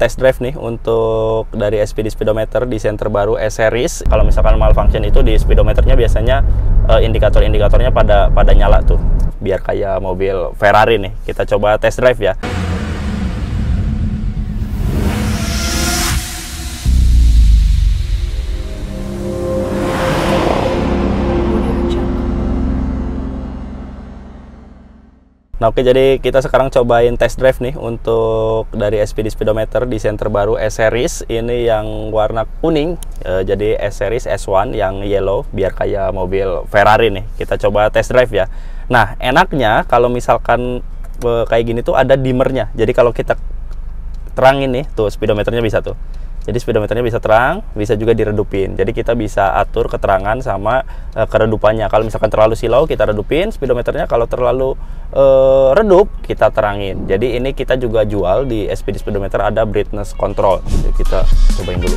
test drive nih untuk dari SPD speedometer desain terbaru S-Series. Kalau misalkan malfunction itu di speedometernya biasanya indikator-indikatornya pada nyala tuh, biar kayak mobil Ferrari nih. Kita coba test drive ya. Nah, oke, jadi kita sekarang cobain test drive nih untuk dari SPD speedometer desain terbaru S-Series. Ini yang warna kuning, jadi S-Series S1 yang yellow, biar kayak mobil Ferrari nih. Kita coba test drive ya. Nah, enaknya kalau misalkan kayak gini tuh ada dimmernya. Jadi kalau kita terangin nih, tuh speedometernya bisa tuh. Jadi speedometernya bisa terang, bisa juga diredupin. Jadi kita bisa atur keterangan sama keredupannya. Kalau misalkan terlalu silau, kita redupin speedometernya. Kalau terlalu redup, kita terangin. Jadi ini kita juga jual di SPD speedometer ada brightness control. Jadi kita cobain dulu.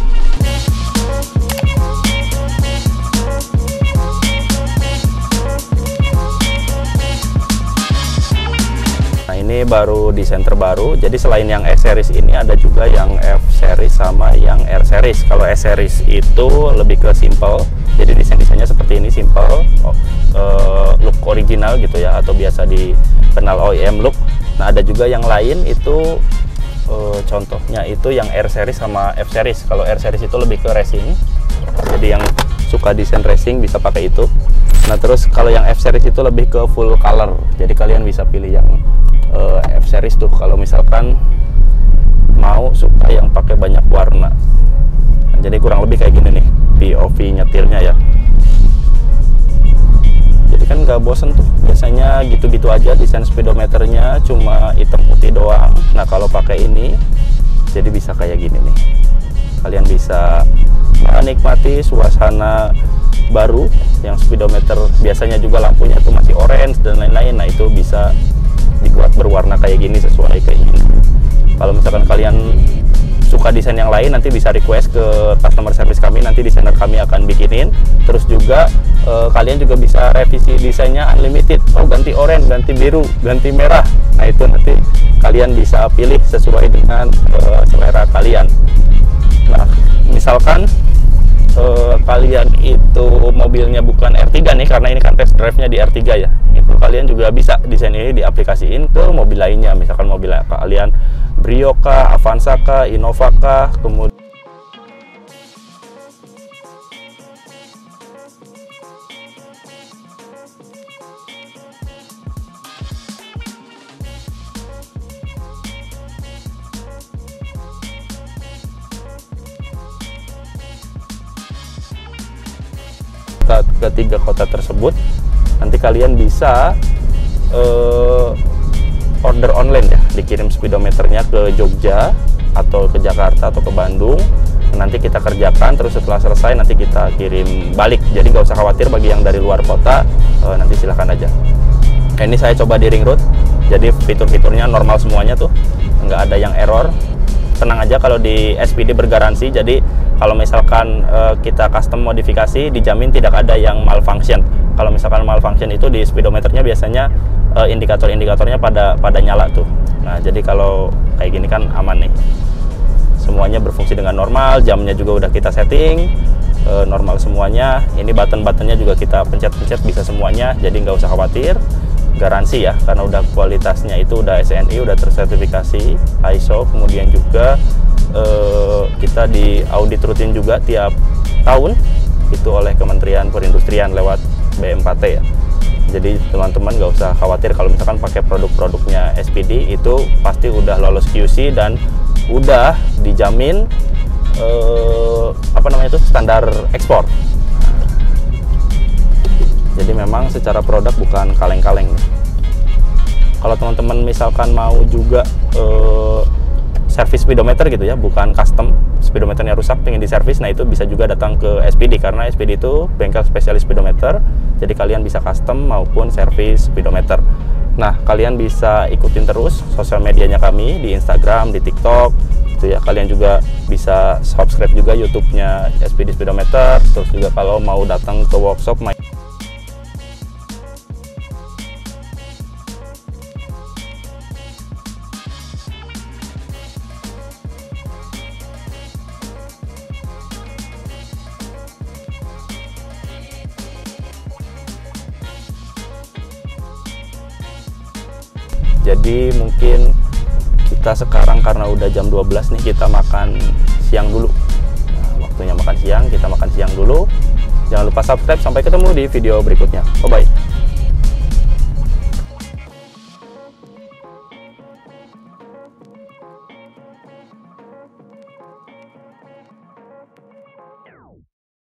Ini baru desain terbaru. Jadi selain yang S-Series ini ada juga yang F-Series sama yang R-Series. Kalau S-Series itu lebih ke simple, jadi desainnya seperti ini, simple, look original gitu ya, atau biasa dikenal OEM look. Nah, ada juga yang lain itu contohnya itu yang R-Series sama F-Series. Kalau R-Series itu lebih ke racing, jadi yang suka desain racing bisa pakai itu. Nah, terus kalau yang F-Series itu lebih ke full color, jadi kalian bisa pilih yang F-Series tuh kalau misalkan mau suka yang pakai banyak warna. Nah, jadi kurang lebih kayak gini nih POV nyetirnya ya. Jadi kan nggak bosen tuh, biasanya gitu-gitu aja desain speedometernya, cuma hitam putih doang. Nah, kalau pakai ini jadi bisa kayak gini nih, kalian bisa menikmati suasana baru yang speedometer biasanya juga lampunya tuh masih orange dan lain-lain. Nah, itu bisa dibuat berwarna kayak gini sesuai keinginan. Kalau misalkan kalian suka desain yang lain, nanti bisa request ke customer service kami, nanti desainer kami akan bikinin. Terus juga kalian juga bisa revisi desainnya unlimited, ganti oranye, ganti biru, ganti merah. Nah, itu nanti kalian bisa pilih sesuai dengan selera kalian. Nah, misalkan kalian itu mobilnya bukan R3 nih, karena ini kan test drive-nya di R3 ya, itu kalian juga bisa desain ini diaplikasiin ke mobil lainnya. Misalkan mobil kalian Brio kah, Avanza kah, Innova kah, kemudian ketiga kota tersebut, nanti kalian bisa order online ya, dikirim speedometernya ke Jogja atau ke Jakarta atau ke Bandung. Nanti kita kerjakan, terus setelah selesai nanti kita kirim balik. Jadi nggak usah khawatir bagi yang dari luar kota, nanti silahkan aja. Ini saya coba di ring road, jadi fitur-fiturnya normal semuanya tuh, nggak ada yang error. Tenang aja, kalau di SPD bergaransi, jadi kalau misalkan kita custom modifikasi dijamin tidak ada yang malfunction. Kalau misalkan malfunction itu di speedometernya biasanya indikator-indikatornya pada nyala tuh. Nah, jadi kalau kayak gini kan aman nih, semuanya berfungsi dengan normal, jamnya juga udah kita setting normal semuanya. Ini button-buttonnya juga kita pencet-pencet bisa semuanya, jadi nggak usah khawatir. Garansi ya, karena udah kualitasnya itu udah SNI, udah tersertifikasi ISO. Kemudian juga kita di audit rutin juga tiap tahun itu oleh Kementerian Perindustrian lewat BM4T ya. Jadi teman-teman nggak usah khawatir kalau misalkan pakai produk-produknya SPD, itu pasti udah lolos QC dan udah dijamin standar ekspor. Jadi memang secara produk bukan kaleng-kaleng. Kalau teman-teman misalkan mau juga servis speedometer gitu ya, bukan custom, speedometernya rusak pengen diservis, nah itu bisa juga datang ke SPD, karena SPD itu bengkel spesialis speedometer. Jadi kalian bisa custom maupun servis speedometer. Nah, kalian bisa ikutin terus sosial medianya kami di Instagram, di TikTok gitu ya. Kalian juga bisa subscribe juga YouTube-nya SPD Speedometer. Terus juga kalau mau datang ke workshop Jadi mungkin kita sekarang karena udah jam 12 nih, kita makan siang dulu. Nah, waktunya makan siang, kita makan siang dulu. Jangan lupa subscribe, sampai ketemu di video berikutnya. Bye-bye.